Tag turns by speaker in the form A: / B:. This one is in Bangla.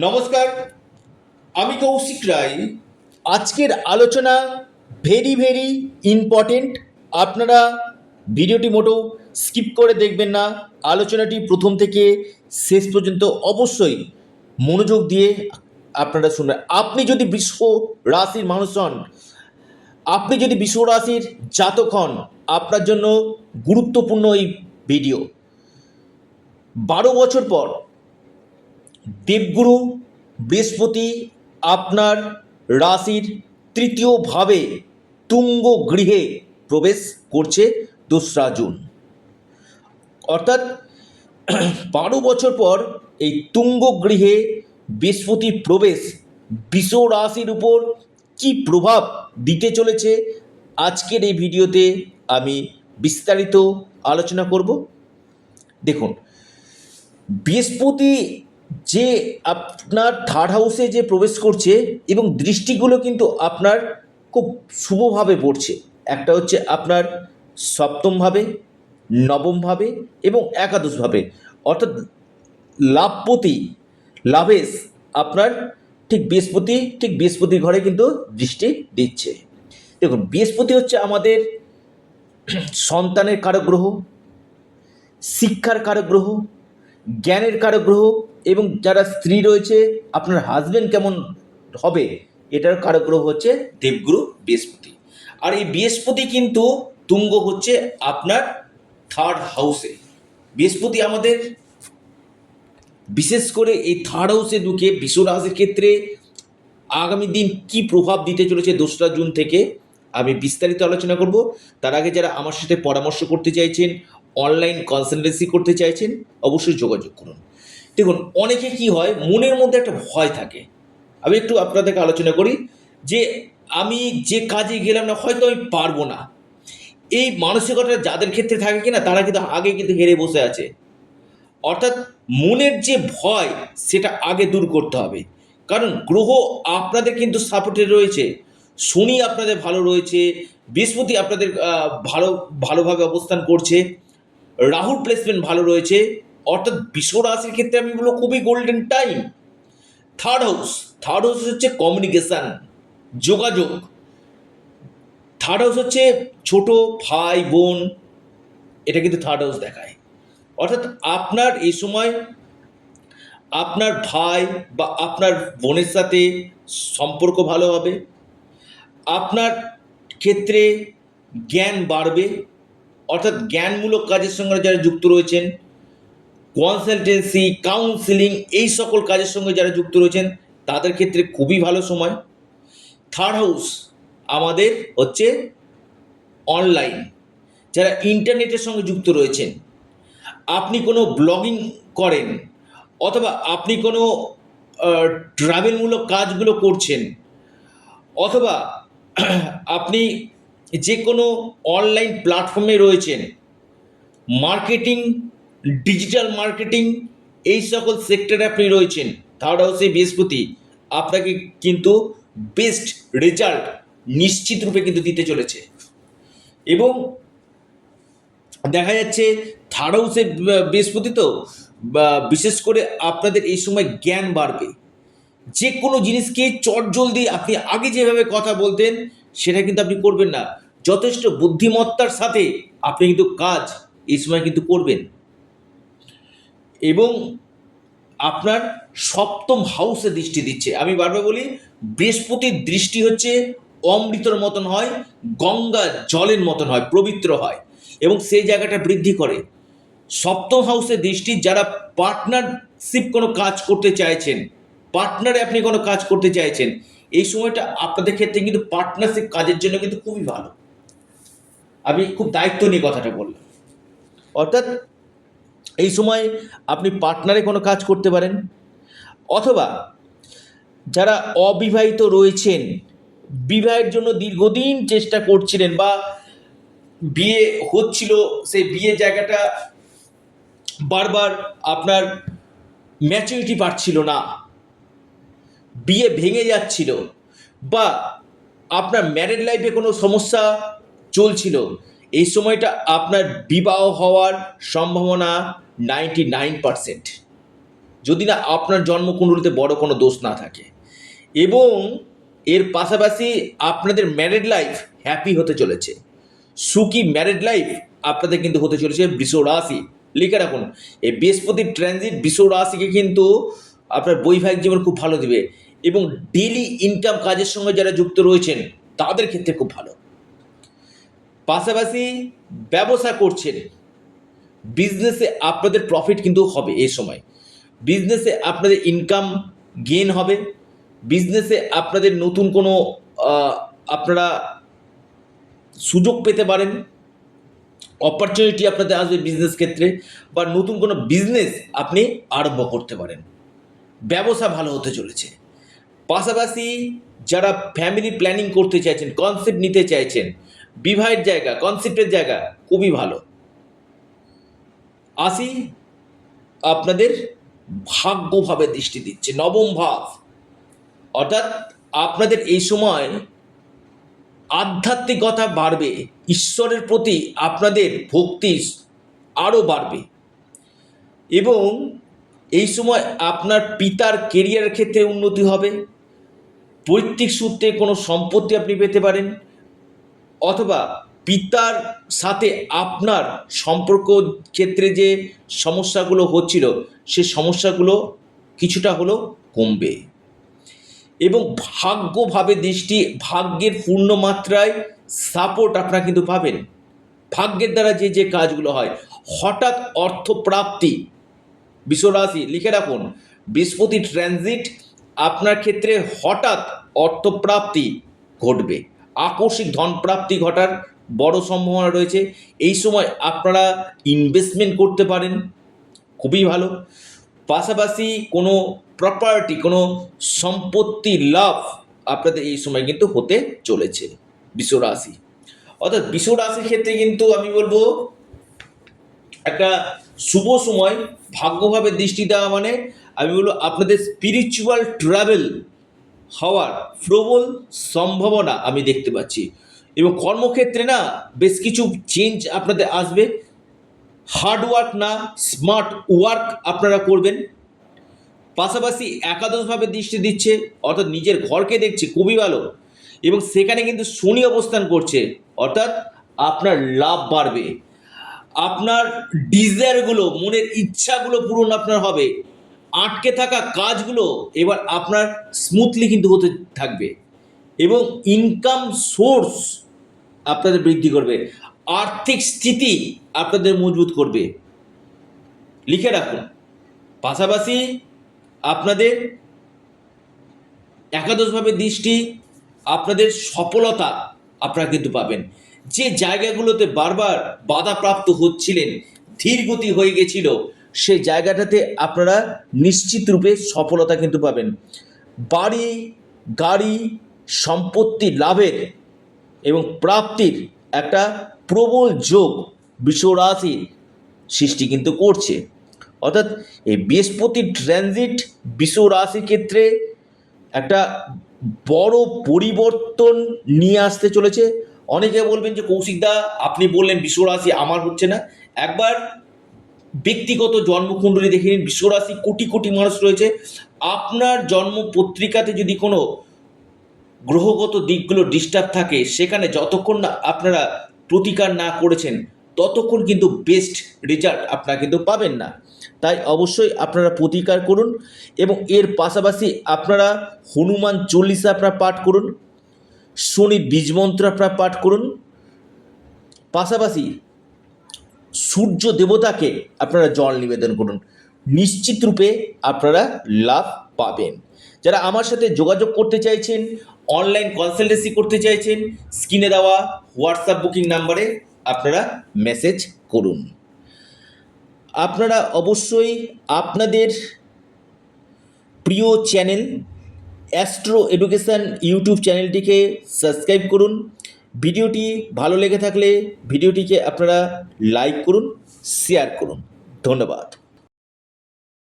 A: নমস্কার, আমি কৌশিক রায়। আজকের আলোচনা ভেরি ভেরি ইম্পর্টেন্ট। আপনারা ভিডিওটি মোটেও স্কিপ করে দেখবেন না। আলোচনাটি প্রথম থেকে শেষ পর্যন্ত অবশ্যই মনোযোগ দিয়ে আপনারা শুনবেন। আপনি যদি বৃষ রাশির মানুষ হন, আপনি যদি বৃষ রাশির জাতক হন, আপনার জন্য গুরুত্বপূর্ণ এই ভিডিও। 12 বছর পর দেবগুরু বৃহস্পতি আপনার রাশির তৃতীয় ভাবে তুঙ্গ গৃহে প্রবেশ করছে 2রা জুন। অর্থাৎ 12 বছর পর এই তুঙ্গ গৃহে বৃহস্পতির প্রবেশ বৃষ রাশির উপর কী প্রভাব দিতে চলেছে আজকের এই ভিডিওতে আমি বিস্তারিত আলোচনা করব। দেখুন, বৃহস্পতি যে আপনার থার্ড হাউসে যে প্রবেশ করছে এবং দৃষ্টিগুলো কিন্তু আপনার খুব শুভভাবে পড়ছে। একটা হচ্ছে আপনার সপ্তমভাবে, নবমভাবে এবং একাদশভাবে, অর্থাৎ লাভপতি লাভেশ আপনার ঠিক বৃহস্পতির ঘরে কিন্তু দৃষ্টি দিচ্ছে। দেখুন, বৃহস্পতি হচ্ছে আমাদের সন্তানের কারক গ্রহ, শিক্ষার কারক গ্রহ, জ্ঞানের কারক গ্রহ এবং যারা স্ত্রী রয়েছে আপনার হাজবেন্ড কেমন হবে এটার কারক গ্রহ হচ্ছে দেবগুরু বৃহস্পতি। আর এই বৃহস্পতি কিন্তু তুঙ্গ হচ্ছে আপনার থার্ড হাউসে। বৃহস্পতি আমাদের বিশেষ করে এই থার্ড হাউসে ঢুকে বৃষ রাশির ক্ষেত্রে আগামী দিন কি প্রভাব দিতে চলেছে 2রা জুন থেকে আমি বিস্তারিত আলোচনা করব। তার আগে যারা আমার সাথে পরামর্শ করতে চাইছেন, অনলাইন কনসালটেন্সি করতে চাইছেন, অবশ্যই যোগাযোগ করুন। দেখুন, অনেকে কি হয়, মনের মধ্যে একটা ভয় থাকে। আমি একটু আপনাদেরকে আলোচনা করি যে আমি যে কাজে গেলাম না, হয়তো আমি পারবো না। এই মানসিকতা যাদের ক্ষেত্রে থাকে কিনা তারা কিন্তু আগে কিন্তু হেরে বসে আছে। অর্থাৎ মনের যে ভয় সেটা আগে দূর করতে হবে। কারণ গ্রহ আপনাদের কিন্তু সাপোর্টে রয়েছে। শনি আপনাদের ভালো রয়েছে, বৃহস্পতি আপনাদের ভালোভাবে অবস্থান করছে, রাহুর প্লেসমেন্ট ভালো রয়েছে। অর্থাৎ বৃষ রাশির ক্ষেত্রে আমি বলবো খুবই গোল্ডেন টাইম। থার্ড হাউস হচ্ছে কমিউনিকেশান, যোগাযোগ। থার্ড হাউস হচ্ছে ছোট ভাই বোন, এটা কিন্তু থার্ড হাউস দেখায়। অর্থাৎ আপনার এই সময় আপনার ভাই বা আপনার বোনের সাথে সম্পর্ক ভালো হবে, আপনার ক্ষেত্রে জ্ঞান বাড়বে। অর্থাৎ জ্ঞানমূলক কাজের সঙ্গে যারা যুক্ত রয়েছেন, কনসালটেন্সি, কাউন্সিলিং, এই সকল কাজের সঙ্গে যারা যুক্ত রয়েছেন তাদের ক্ষেত্রে খুবই ভালো সময়। থার্ড হাউস আমাদের হচ্ছে অনলাইন, যারা ইন্টারনেটের সঙ্গে যুক্ত রয়েছেন, আপনি কোনো ব্লগিং করেন অথবা আপনি কোনো ট্রাভেলমূলক কাজগুলো করছেন, অথবা আপনি যে কোনো অনলাইন প্ল্যাটফর্মে রয়েছেন, মার্কেটিং, ডিজিটাল মার্কেটিং, এই সকল সেক্টরে আপনি রয়েছেন, থার্ড হাউসে বৃহস্পতি আপনাকে কিন্তু বেস্ট রেজাল্ট নিশ্চিত রূপে কিন্তু দিতে চলেছে। এবং দেখা যাচ্ছে থার্ড হাউসে বৃহস্পতি তো বিশেষ করে আপনাদের এই সময় জ্ঞান বাড়বে। যে কোনো জিনিসকে চটজলদি আপনি আগে যেভাবে কথা বলতেন সেটা কিন্তু আপনি করবেন না। যথেষ্ট বুদ্ধিমত্তার সাথে আপনি কিন্তু কাজ এই সময় কিন্তু করবেন। এবং আপনার সপ্তম হাউসে দৃষ্টি দিচ্ছে। আমি বারবার বলি, বৃহস্পতির দৃষ্টি হচ্ছে অমৃতর মতন হয়, গঙ্গা জলের মতন হয়, পবিত্র হয় এবং সেই জায়গাটা বৃদ্ধি করে। সপ্তম হাউসে দৃষ্টি, যারা পার্টনারশিপ কোনো কাজ করতে চাইছেন, পার্টনারে আপনি কোনো কাজ করতে চাইছেন, এই সময়টা আপনাদের ক্ষেত্রে কিন্তু পার্টনারশিপ কাজের জন্য কিন্তু খুবই ভালো। আমি খুব দায়িত্ব নিয়ে কথাটা বললাম। অর্থাৎ এই সময় আপনি পার্টনারে কোনো কাজ করতে পারেন, অথবা যারা অবিবাহিত রয়েছেন, বিবাহের জন্য দীর্ঘদিন চেষ্টা করছিলেন বা বিয়ে হচ্ছিল, সেই বিয়ে জায়গাটা বারবার আপনার ম্যাচুরিটি পাচ্ছিল না, বিয়ে ভেঙে যাচ্ছিল, বা আপনার ম্যারেড লাইফে কোনো সমস্যা চলছিল, এই সময়টা আপনার বিবাহ হওয়ার সম্ভাবনা 99%। যদি না আপনার জন্মকুণ্ডলিতে বড় কোনো দোষ না থাকে। এবং এর পাশাপাশি আপনাদের ম্যারিড লাইফ হ্যাপি হতে চলেছে, সুখী ম্যারিড লাইফ আপনাদের কিন্তু হতে চলেছে বৃষ রাশি। লিখে রাখুন, এই বৃহস্পতির ট্রানজিট বৃষ রাশিকে কিন্তু আপনার বৈবাহিক জীবন খুব ভালো দিবে এবং ডেলি ইনকাম কাজের সঙ্গে যারা যুক্ত রয়েছেন তাদের ক্ষেত্রে খুব ভালো। পাশাপাশি ব্যবসা করছেন, বিজনেসে আপনাদের প্রফিট কিন্তু হবে এই সময়, বিজনেসে আপনাদের ইনকাম গেইন হবে, বিজনেসে আপনাদের নতুন কোনো আপনারা সুযোগ পেতে পারেন, অপরচুনিটি আপনাদের আসবে বিজনেস ক্ষেত্রে, বা নতুন কোনো বিজনেস আপনি আরম্ভ করতে পারেন। ব্যবসা ভালো হতে চলেছে। পাশাপাশি যারা ফ্যামিলি প্ল্যানিং করতে চাইছেন, কনসেপ্ট নিতে চাইছেন, বিবাহের জায়গা, কনসেপ্টের জায়গা খুবই ভালো। আসি আপনাদের ভাগ্যভাবে দৃষ্টি দিচ্ছে নবম ভাব, অর্থাৎ আপনাদের এই সময় আধ্যাত্মিকতা বাড়বে, ঈশ্বরের প্রতি আপনাদের ভক্তি আরও বাড়বে এবং এই সময় আপনার পিতার কেরিয়ারের ক্ষেত্রে উন্নতি হবে, পৈতৃক সূত্রে কোনো সম্পত্তি আপনি পেতে পারেন, অথবা পিতার সাথে আপনার সম্পর্ক ক্ষেত্রে যে সমস্যাগুলো হচ্ছিল সে সমস্যাগুলো কিছুটা হলেও কমবে এবং ভাগ্যভাবে দৃষ্টি, ভাগ্যের পূর্ণ মাত্রায় সাপোর্ট আপনারা কিন্তু পাবেন। ভাগ্যের দ্বারা যে যে কাজগুলো হয়, হঠাৎ অর্থপ্রাপ্তি, বিশ্বরাশি লিখে রাখুন, বৃহস্পতি ট্রানজিট আপনার ক্ষেত্রে হঠাৎ অর্থপ্রাপ্তি ঘটবে, আকস্মিক ধনপ্রাপ্তি ঘটার বড় সম্ভাবনা রয়েছে। এই সময় আপনারা ইনভেস্টমেন্ট করতে পারেন, খুবই ভালো। পাশাপাশি কোনো প্রপার্টি, কোনো সম্পত্তি লাভ আপনাদের এই সময় কিন্তু হতে চলেছে বিশ্বরাশি। অর্থাৎ বিশ্বরাশির ক্ষেত্রে কিন্তু আমি বলবো একটা শুভ সময়, ভাগ্যভাবে দৃষ্টি দেওয়া মানে আমি বলবো আপনাদের স্পিরিচুয়াল ট্রাভেল হওয়ার প্রবল সম্ভাবনা আমি দেখতে পাচ্ছি এবং কর্মক্ষেত্রে না বেশ কিছু চেঞ্জ আপনাদের আসবে। হার্ড ওয়ার্ক না, স্মার্ট ওয়ার্ক আপনারা করবেন। পাশাপাশি একাদশভাবে দৃষ্টি দিচ্ছে, অর্থাৎ নিজের ঘরকে দেখছে, খুবই ভালো এবং সেখানে কিন্তু শনি অবস্থান করছে, অর্থাৎ আপনার লাভ বাড়বে, আপনার ডিজায়ারগুলো, মনের ইচ্ছাগুলো পূরণ আপনার হবে, আটকে থাকা কাজগুলো এবার আপনার স্মুথলি কিন্তু হতে থাকবে এবং ইনকাম সোর্স আপনাদের বৃদ্ধি করবে, আর্থিক স্থিতি আপনাদের মজবুত করবে, লিখে রাখুন। পাশাপাশি আপনাদের একাদশভাবে দৃষ্টি আপনাদের সফলতা আপনারা কিন্তু পাবেন। যে জায়গাগুলোতে বারবার বাধাপ্রাপ্ত হচ্ছিলেন, ধীরগতি হয়ে গেছিল, সেই জায়গাটাতে আপনারা নিশ্চিত রূপে সফলতা কিন্তু পাবেন। বাড়ি, গাড়ি, সম্পত্তি লাভের এবং প্রাপ্তির একটা প্রবল যোগ বিশ্বরাশি সৃষ্টি কিন্তু করছে। অর্থাৎ এই বৃহস্পতির ট্রানজিট বিশ্বরাশির ক্ষেত্রে একটা বড় পরিবর্তন নিয়ে আসতে চলেছে। অনেকে বলবেন যে কৌশিকদা আপনি বললেন বিশ্বরাশি আমার হচ্ছে না, একবার ব্যক্তিগত জন্মকুণ্ডলী দেখে নিন। বিশ্বরাশি কোটি কোটি মানুষ রয়েছে, আপনার জন্ম পত্রিকাতে যদি কোনো গ্রহগত দিকগুলো ডিস্টার্ব থাকে, সেখানে যতক্ষণ না আপনারা প্রতিকার না করেছেন ততক্ষণ কিন্তু বেস্ট রেজাল্ট আপনারা কিন্তু পাবেন না। তাই অবশ্যই আপনারা প্রতিকার করুন এবং এর পাশাপাশি আপনারা হনুমান চল্লিশা আপনারা পাঠ করুন, শনির বীজমন্ত্র আপনারা পাঠ করুন, পাশাপাশি সূর্য দেবতাকে আপনারা জল নিবেদন করুন, নিশ্চিত রূপে আপনারা লাভ পাবেন। যারা আমার সাথে যোগাযোগ করতে চাইছেন, অনলাইন কনসালটেন্সি করতে চাইছেন, স্ক্রিনে দেওয়া হোয়াটসঅ্যাপ বুকিং নাম্বারে আপনারা মেসেজ করুন। আপনারা অবশ্যই আপনাদের প্রিয় চ্যানেল অ্যাস্ট্রো এডুকেশান ইউটিউব চ্যানেলটিকে সাবস্ক্রাইব করুন। ভিডিওটি ভালো লেগে থাকলে ভিডিওটিকে আপনারা লাইক করুন, শেয়ার করুন। ধন্যবাদ।